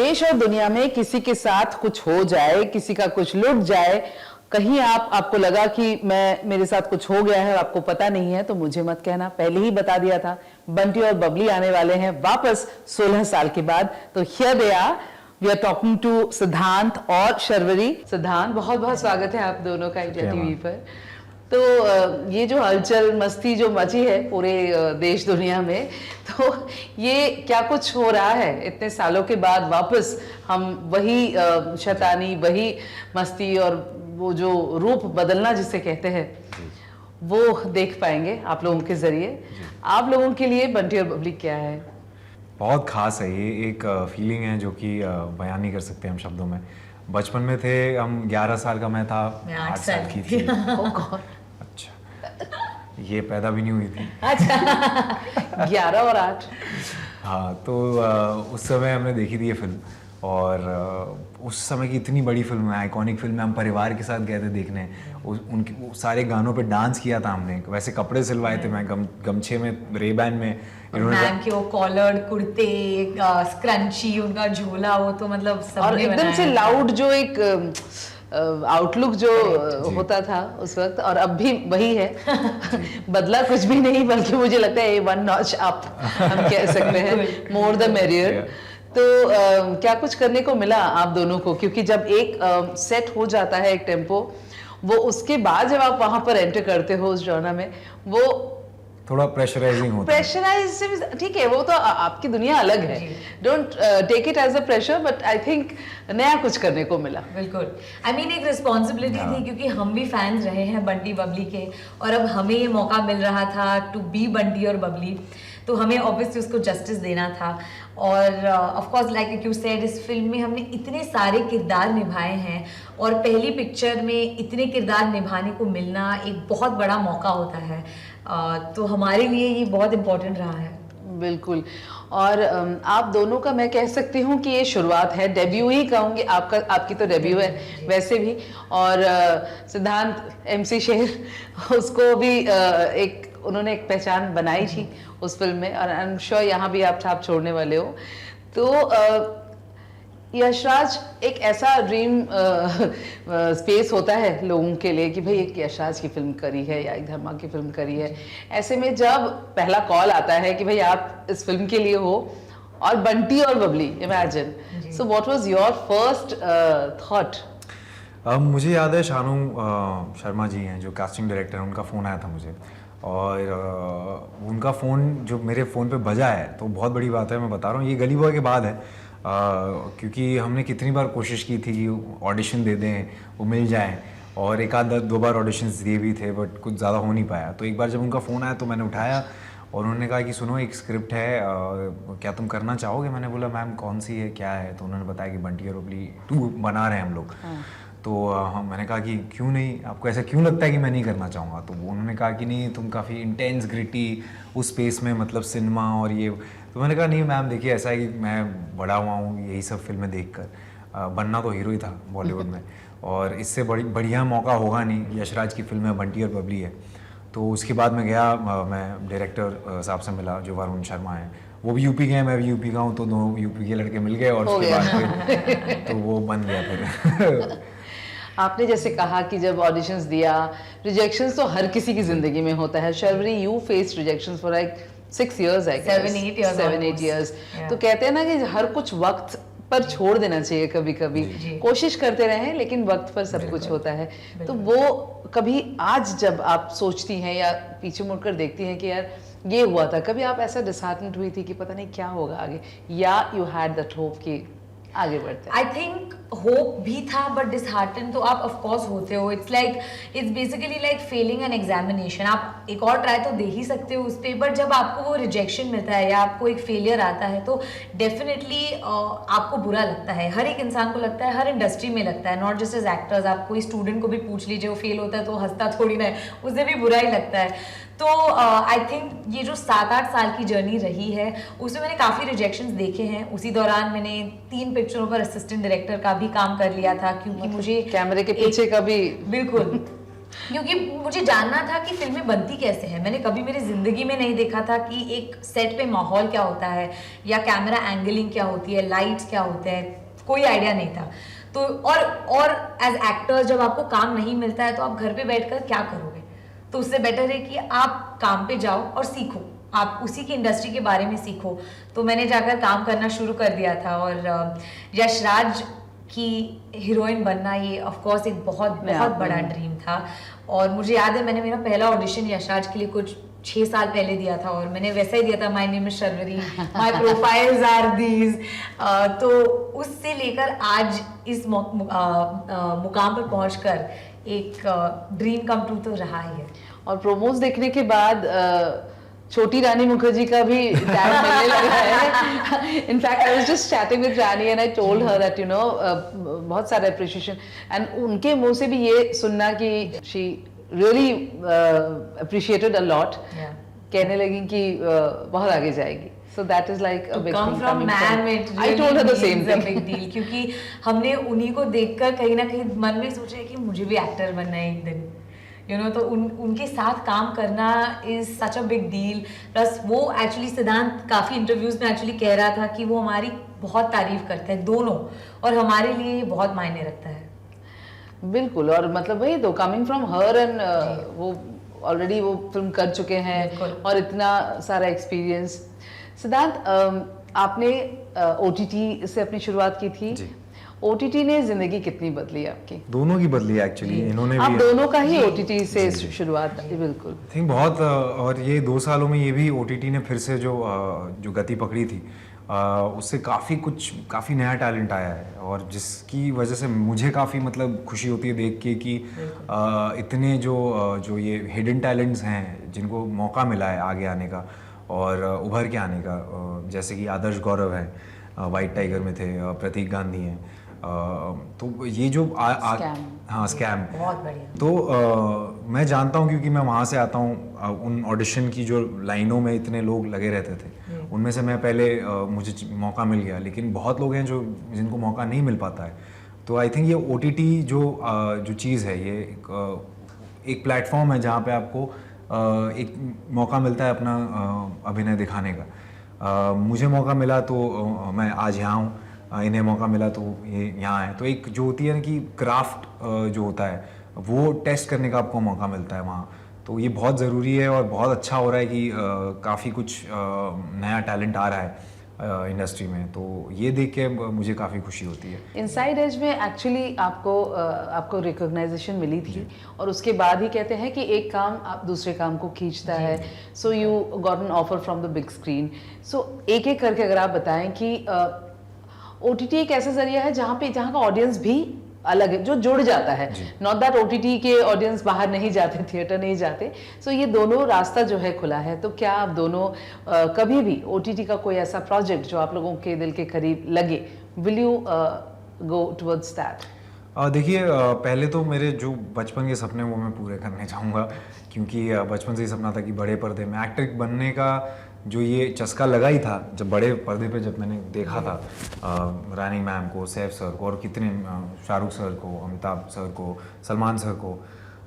देश और दुनिया में किसी के साथ कुछ हो जाए, किसी का कुछ लुट जाए, कहीं आपको लगा कि मेरे साथ कुछ हो गया है और आपको पता नहीं है, तो मुझे मत कहना, पहले ही बता दिया था। बंटी और बबली आने वाले हैं वापस 16 साल के बाद। तो here they are, we are talking to Siddhant और शर्वरी। सिद्धांत, बहुत बहुत स्वागत है आप दोनों का इंडिया टीवी पर। तो ये जो हलचल मस्ती जो मची है पूरे देश दुनिया में, तो ये क्या कुछ हो रहा है इतने सालों के बाद वापस हम वही शैतानी, वही मस्ती और वो जो रूप बदलना जिसे कहते हैं वो देख पाएंगे आप लोगों के जरिए। आप लोगों के लिए बंटी और बबली क्या है? बहुत खास है, ये एक फीलिंग है जो कि बयान नहीं कर सकते हम शब्दों में। बचपन में थे हम, 11 साल का मैं था, 8 साल की थी। अच्छा, ये पैदा भी नहीं हुई थी। अच्छा 11 और 8। हाँ, तो उस समय हमने देखी थी ये फिल्म, और उस समय की इतनी बड़ी फिल्म है, आइकॉनिक फिल्म है। हम परिवार के साथ गए थे देखने, उनके सारे गानों पे डांस किया था हमने, वैसे कपड़े सिलवाए थे, मैं गमछे में, रेबैन में। मैम के वो कॉलर्ड कुर्ते, स्क्रंची, उनका झोला, वो तो मतलब सबने और एकदम से लाउड जो एक आउटलुक जो होता था उस वक्त, और अब भी वही है। बदला कुछ भी नहीं, बल्कि मुझे लगता है वन नॉच अप हम कह सकते हैं, मोर द मेरियर। तो क्या कुछ करने को मिला आप दोनों को? क्योंकि जब एक सेट हो जाता है एक टेम्पो, वो उसके बाद जब आप वहां पर एंटर करते हो उस जॉनर में, वो थोड़ा प्रेशराइजिंग होता है। प्रेशराइज ठीक है, वो तो आपकी दुनिया अलग है। Don't take it as a pressure, but I think नया कुछ करने को मिला। बिल्कुल, आई मीन एक रिस्पॉन्सिबिलिटी थी, क्योंकि हम भी फैंस रहे हैं बंटी बबली के, और अब हमें ये मौका मिल रहा था टू बी बंटी और बबली, तो हमें ऑब्वियसली उसको जस्टिस देना था। और of course like you said, इस फिल्म में हमने इतने सारे किरदार निभाए हैं, और पहली पिक्चर में इतने किरदार निभाने को मिलना एक बहुत बड़ा मौका होता है। तो हमारे लिए ये बहुत इम्पोर्टेंट रहा है। बिल्कुल। और आप दोनों का मैं कह सकती हूँ कि ये शुरुआत है, डेब्यू ही कहूँगी, आपकी तो डेब्यू है वैसे भी। और सिद्धांत MC शेर, उसको भी उन्होंने एक पहचान बनाई थी उस फिल्म में, और आई एम श्योर यहाँ भी आप छाप छोड़ने वाले हो। तो यशराज एक ऐसा ड्रीम स्पेस होता है लोगों के लिए कि भाई एक यशराज की फिल्म करी है या एक धर्मा की फिल्म करी है। ऐसे में जब पहला कॉल आता है कि भाई आप इस फिल्म के लिए हो, और बंटी और Babli, imagine, so what was your first thought? मुझे याद है, शानू शर्मा जी हैं जो कास्टिंग डायरेक्टर हैं, उनका फ़ोन आया था मुझे, और उनका फ़ोन जो मेरे फ़ोन पे बजा है तो बहुत बड़ी बात है। मैं बता रहा हूँ, ये गली बॉय के बाद है, क्योंकि हमने कितनी बार कोशिश की थी कि ऑडिशन दे दें, वो मिल जाए, और एक आध 2 बार ऑडिशंस दिए भी थे, बट कुछ ज़्यादा हो नहीं पाया। तो एक बार जब उनका फ़ोन आया तो मैंने उठाया, और उन्होंने कहा कि सुनो, एक स्क्रिप्ट है, क्या तुम करना चाहोगे? मैंने बोला मैम कौन सी है, क्या है? तो उन्होंने बताया कि बंटी और बबली 2 बना रहे हैं हम लोग। तो मैंने कहा कि क्यों नहीं, आपको ऐसा क्यों लगता है कि मैं नहीं करना चाहूँगा? तो उन्होंने कहा कि नहीं, तुम काफ़ी इंटेंस, ग्रिटी उस स्पेस में, मतलब सिनेमा और ये। तो मैंने कहा नहीं मैम, देखिए ऐसा है कि मैं बड़ा हुआ हूँ यही सब फिल्में देखकर, बनना तो हीरो ही था बॉलीवुड में, और इससे बढ़िया मौका होगा नहीं। यशराज की फिल्म है, बंटी और बबली है। तो उसके बाद मैं गया, मैं डायरेक्टर साहब से मिला जो वरुण शर्मा है, वो भी यूपी के हैं, मैं भी यूपी का हूँ, तो 2 यूपी के लड़के मिल गए, और उसके बाद फिर तो वो बन गया फिर। आपने जैसे कहा कि जब ऑडिशंस दिया, रिजेक्शंस तो हर किसी की जिंदगी में होता है। Sharvari, you face rejections for like 6 years, I guess 7-8 years। तो कहते हैं ना कि हर कुछ वक्त पर छोड़ देना चाहिए, कभी कभी कोशिश करते रहें, लेकिन वक्त पर सब कुछ होता है। तो वो कभी आज जब आप सोचती हैं या पीछे मुड़कर देखती हैं कि यार ये हुआ था, कभी आप ऐसा डिसहार्टेंड हुई थी कि पता नहीं क्या होगा आगे, या यू हैड दैट होप कि आगे बढ़ते हैं? आई थिंक होप भी था, बट डिसहार्टन तो आप ऑफ कोर्स होते हो। It's basically like failing an examination. आप एक और ट्राई तो दे ही सकते हो उस पर, बट जब आपको वो रिजेक्शन मिलता है या आपको एक फेलियर आता है, तो डेफिनेटली आपको बुरा लगता है। हर एक इंसान को लगता है, हर इंडस्ट्री में लगता है, नॉट जस्ट एज एक्टर्स। आप कोई स्टूडेंट को भी पूछ लीजिए, वो फेल होता है तो हंसता थोड़ी ना है, उसे भी बुरा ही लगता है। तो आई थिंक ये जो 7-8 साल की जर्नी रही है, उसमें मैंने काफ़ी रिजेक्शंस देखे हैं। उसी दौरान मैंने 3 पिक्चरों पर असिस्टेंट डायरेक्टर का भी काम कर लिया था, क्योंकि मुझे कैमरे के पीछे का भी बिल्कुल क्योंकि मुझे जानना था कि फिल्में बनती कैसे हैं। मैंने कभी मेरी ज़िंदगी में नहीं देखा था कि एक सेट पे माहौल क्या होता है या कैमरा एंगलिंग क्या होती है, लाइट्स क्या होते हैं, कोई आइडिया नहीं था। तो और एज एक्टर जब आपको काम नहीं मिलता है तो आप घर पे बैठकर क्या करोगे? तो उससे बेटर है कि आप काम पे जाओ और सीखो, आप उसी की इंडस्ट्री के बारे में सीखो। तो मैंने जाकर काम करना शुरू कर दिया था और यशराज की हीरोइन बनना ये ऑफ कोर्स एक बहुत बड़ा ड्रीम था। और मुझे याद है मैंने मेरा पहला ऑडिशन यशराज के लिए कुछ 6 साल पहले दिया था और मैंने वैसा ही दिया था, my name is Sharvari, my profiles are these. तो उससे लेकर आज इस मुकाम पर पहुंचकर एक ड्रीम कम ट्रू तो रहा ही है। और प्रोमोज देखने के बाद छोटी रानी मुखर्जी का भी टैग मिलने लगा है। In fact I was just chatting with Rani and I told her that you know बहुत सारा अप्रिशिएशन एंड उनके मुंह से भी ये सुनना कि she really appreciated a lot, कहने लगी कि बहुत आगे जाएगी। So that is like a big thing coming from. I told her the same thing. big deal क्योंकि हमने उन्हीं को देखकर कहीं ना कहीं मन में सोचा है कि मुझे भी एक्टर बनना है एक दिन, यू नो। तो उनके साथ काम करना is such a big deal. Plus वो एक्चुअली सिद्धांत काफ़ी इंटरव्यूज में एक्चुअली कह रहा था कि वो हमारी बहुत तारीफ करते हैं दोनों, और हमारे लिए ये बहुत मायने रखता है। बिल्कुल, और मतलब वही तो कमिंग फ्रॉम हर एंड वो ऑलरेडी वो फिल्म कर चुके हैं और इतना सारा एक्सपीरियंस। सिद्धांत, आपने OTT से अपनी शुरुआत की थी। OTT ने जिंदगी कितनी बदली आपकी? दोनों की बदली एक्चुअली, इन्होंने आप भी दोनों का ही OTT से शुरुआत की। बिल्कुल, आई थिंक बहुत और ये 2 सालों में ये भी OTT ने फिर से जो गति पकड़ी थी, उससे काफ़ी नया टैलेंट आया है और जिसकी वजह से मुझे काफ़ी मतलब खुशी होती है देख के कि इतने जो ये हिडन टैलेंट्स हैं जिनको मौका मिला है आगे आने का और उभर के आने का, जैसे कि आदर्श गौरव है, वाइट टाइगर में थे, प्रतीक गांधी हैं, तो ये जो हाँ स्कैम बहुत बढ़िया। तो मैं जानता हूँ क्योंकि मैं वहाँ से आता हूँ। उन ऑडिशन की जो लाइनों में इतने लोग लगे रहते थे, उनमें से मैं पहले मुझे मौका मिल गया, लेकिन बहुत लोग हैं जिनको मौका नहीं मिल पाता है। तो आई थिंक ये OTT जो चीज़ है, ये एक प्लेटफॉर्म है जहाँ पे आपको एक मौका मिलता है अपना अभिनय दिखाने का। मुझे मौका मिला तो मैं आज यहाँ हूँ, इन्हें मौका मिला तो ये यहाँ है। तो एक जो होती है ना कि क्राफ्ट जो होता है वो टेस्ट करने का आपको मौका मिलता है वहाँ, तो ये बहुत ज़रूरी है और बहुत अच्छा हो रहा है कि काफ़ी कुछ नया टैलेंट आ रहा है इंडस्ट्री में, तो ये देख के मुझे काफ़ी खुशी होती है। इनसाइड एज में एक्चुअली आपको रिकॉग्नाइजेशन मिली थी और उसके बाद ही कहते हैं कि एक काम आप दूसरे काम को खींचता है। So you got an offer from the big screen. So एक एक करके अगर आप बताएं कि OTT एक ऐसा जरिया है जहाँ का ऑडियंस भी अलग है, जो जुड़ जाता है। नॉट दैट OTT के ऑडियंस बाहर नहीं जाते, थिएटर नहीं जाते। सो ये दोनों रास्ता जो है खुला है। तो क्या आप दोनों कभी भी OTT का कोई ऐसा प्रोजेक्ट जो आप लोगों के दिल के करीब लगे, will you go towards that? देखिए, पहले तो मेरे जो बचपन के सपने वो मैं पूरे करने चाहूँगा, क्योंकि बचपन से ही सपना था कि बड़े पर्दे में एक्टर बनने का जो ये चस्का लगा ही था जब बड़े पर्दे पे जब मैंने देखा था रानी मैम को, सैफ सर को और कितने शाहरुख सर को, अमिताभ सर को, सलमान सर को,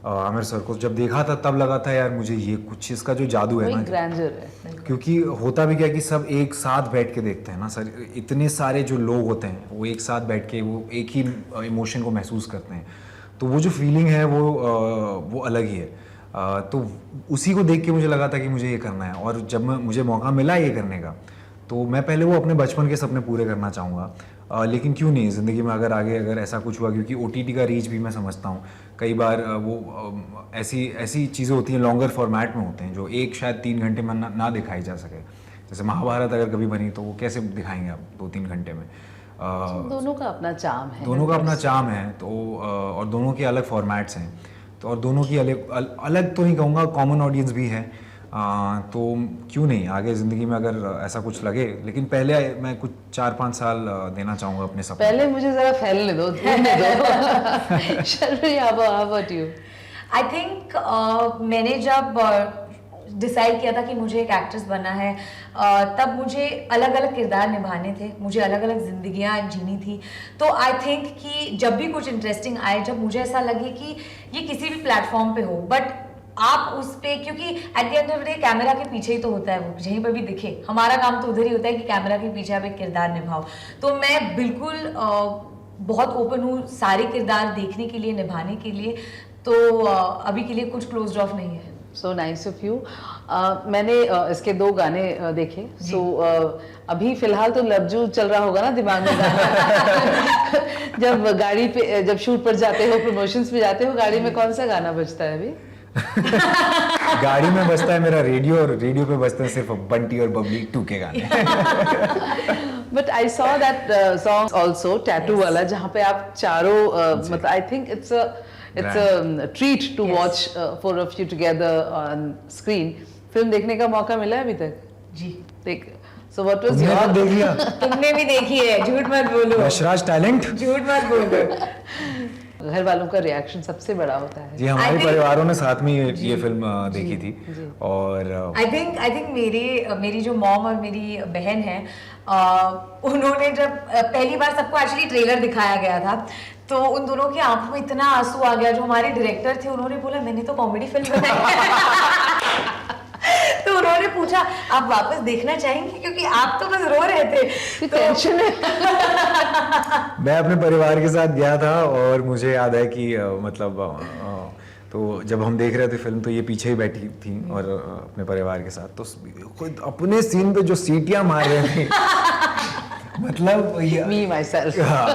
आमिर सर को जब देखा था तब लगा था यार मुझे ये कुछ इसका जो जादू है ना, ग्रैंडर है। क्योंकि होता भी क्या कि सब एक साथ बैठ के देखते हैं ना सर, इतने सारे जो लोग होते हैं वो एक साथ बैठ के वो एक ही इमोशन को महसूस करते हैं, तो वो जो फीलिंग है वो अलग ही है। तो उसी को देख के मुझे लगा था कि मुझे ये करना है, और जब मुझे मौका मिला ये करने का तो मैं पहले वो अपने बचपन के सपने पूरे करना चाहूँगा। लेकिन क्यों नहीं ज़िंदगी में अगर ऐसा कुछ हुआ, क्योंकि OTT का रीच भी मैं समझता हूँ कई बार वो ऐसी चीज़ें होती हैं लॉन्गर फॉर्मेट में होते हैं जो एक शायद 3 घंटे में ना दिखाई जा सके। जैसे महाभारत अगर कभी बनी तो वो कैसे दिखाएंगे आप 2-3 घंटे में। दोनों का अपना चार्म है। दोनों का अपना चार्म है, तो और दोनों के अलग फॉर्मेट्स हैं, तो और दोनों की अलग तो नहीं कहूँगा, कॉमन ऑडियंस भी है। तो क्यों नहीं आगे ज़िंदगी में अगर ऐसा कुछ लगे, लेकिन पहले मैं कुछ 4-5 साल देना चाहूँगा अपने सपने। पहले मुझे ज़रा फैलने दो, घूमने दो। Sharvari, how about you? I think मैंने जब डिसाइड किया था कि मुझे एक एक्ट्रेस बनना है, तब मुझे अलग अलग किरदार निभाने थे, मुझे अलग अलग जिंदगियां जीनी थी। तो आई थिंक कि जब भी कुछ इंटरेस्टिंग आए, जब मुझे ऐसा लगे कि ये किसी भी प्लेटफॉर्म पे हो, बट आप उस पे, क्योंकि at the end of the day camera के पीछे ही तो होता है, वो कहीं पर भी दिखे, हमारा काम तो उधर ही होता है कि कैमरा के पीछे आप एक किरदार निभाओ। तो मैं बिल्कुल बहुत ओपन हूँ सारे किरदार देखने के लिए, निभाने के लिए। तो अभी के लिए कुछ क्लोज्ड ऑफ नहीं है। So nice of you. मैंने इसके 2 गाने देखे। सो अभी फिलहाल तो लफ्जू चल रहा होगा ना दिमाग में गाना। जब गाड़ी पे, जब शूट पर जाते हो, प्रमोशंस पे जाते हो, गाड़ी में कौन सा गाना बजता है अभी? गाड़ी में बजता है मेरा रेडियो, और रेडियो पे बजते हैं सिर्फ बंटी और बबली 2 के गाने। But I saw that song also, tattoo वाला, जहाँ पे आप चारों मतलब I think it's a treat to watch four of you together on screen. Film देखने का मौका मिला है अभी तक? जी देख, सो व्हाट वाज तुमने योर? कब देख लिया? तुमने भी देखी है, झूठ मत बोलो, यशराज टैलेंट। झूठ मत बोलो। घर वालों का रिएक्शन सबसे बड़ा होता है। जी, हमारे परिवारों ने साथ में ये फिल्म देखी थी। और आई थिंक मेरी जो मॉम और मेरी बहन है, उन्होंने जब पहली बार सबको एक्चुअली ट्रेलर दिखाया गया था, तो उन दोनों की आंखों में इतना आंसू आ गया। जो हमारे डायरेक्टर थे, उन्होंने बोला मैंने तो कॉमेडी फिल्म बनाई। तो उन्होंने पूछा आप वापस देखना चाहेंगे, क्योंकि आप तो बस रो रहे थे। तो टेंशन है। मैं अपने परिवार के साथ गया था, और मुझे याद है कि तो जब हम देख रहे थे फिल्म, तो ये पीछे ही बैठी थी और अपने परिवार के साथ, तो खुद अपने सीन पे जो सीटियां मार रहे थे। मतलब मी माई सेल्फ। हाँ,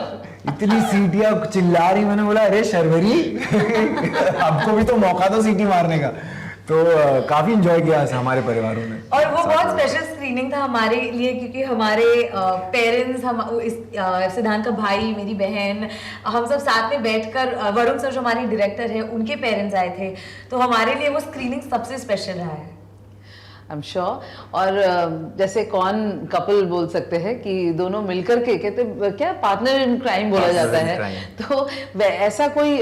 इतनी सीटियां चिल्ला रही, मैंने बोला अरे शर्वरी, आपको भी तो मौका दो सीटी मारने का। तो काफी एंजॉय किया हमारे परिवारों ने। और वो बहुत स्पेशल स्क्रीनिंग था हमारे लिए, क्योंकि हमारे पेरेंट्स, सिद्धांत का भाई, मेरी बहन, हम सब साथ में बैठकर, वरुण सर जो हमारे डायरेक्टर है, उनके पेरेंट्स आए थे। तो हमारे लिए वो स्क्रीनिंग सबसे स्पेशल रहा है। I am sure. और जैसे कौन कपल बोल सकते हैं कि दोनों मिलकर के, कहते क्या, पार्टनर इन क्राइम बोला जाता है। तो ऐसा कोई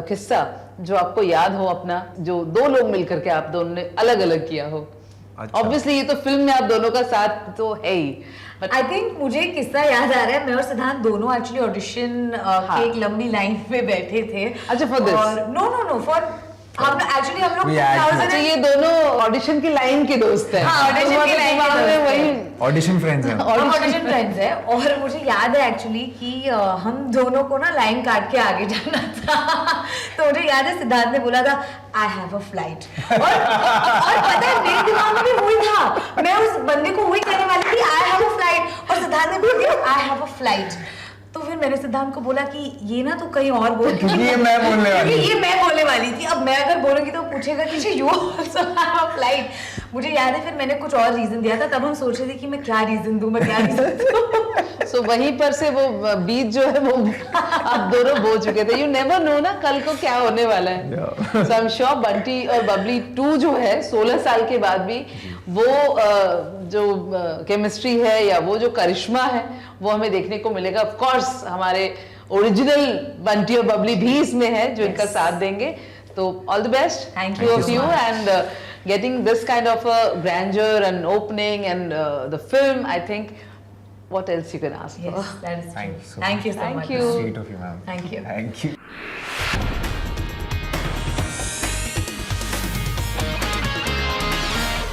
किस्सा जो आपको याद हो अपना, जो 2 लोग मिलकर के आप दोनों ने अलग अलग किया हो? ऑब्वियसली ये तो फिल्म में आप दोनों का साथ तो है ही। आई थिंक मुझे एक किस्सा याद आ रहा है। मैं और सिद्धांत दोनों एक्चुअली ऑडिशन के एक लंबी लाइन पे बैठे थे। अच्छा, फॉर दिस? नो फॉर हम लोग अच्छा, ये दोनों ऑडिशन की लाइन के दोस्त हैं। हाँ, ऑडिशन की लाइन के दोस्त वही हैं। ऑडिशन फ्रेंड्स हैं। ऑडिशन फ्रेंड्स है। और मुझे याद है एक्चुअली कि हम दोनों को ना लाइन काट के आगे जाना था। तो मुझे याद है सिद्धांत ने बोला था आई हैव अ फ्लाइट, और पता है मेरे दिमाग में भी वही था। मैं उस बंदे को वही कहने वाली थी, आई हैव अ फ्लाइट, और सिद्धांत ने बोल दिया आई हैव अ फ्लाइट। तो फिर मैंने सिद्धांत को बोला कि ये ना तो कहीं और बोल, क्योंकि ये मैं बोलने वाली थी। अब मैं अगर बोलूंगी तो पूछेगा कि you also have a flight. मुझे याद है फिर मैंने कुछ और रीजन दिया था। तब हम सोच रहे थे कि मैं क्या रीजन दूं। सो वहीं पर से वो बीच जो है वो आप दोनों बो चुके थे। यू नेवर नो ना कल को क्या होने वाला है। सो आई एम श्योर बंटी और बबली 2 जो है 16 साल के बाद भी वो जो केमिस्ट्री है या वो जो करिश्मा है वो हमें देखने को मिलेगा। ऑफ कोर्स हमारे ओरिजिनल बंटी और बबली भी इसमें है जो इनका साथ देंगे। तो all the best, Thank two you of so you, much. and getting this kind of a grandeur and opening and the film, I think, what else you can ask for? Yes, that is true. Thank you so Thank you so Thank much. you. Sweet of you, ma'am. Thank you. Thank you.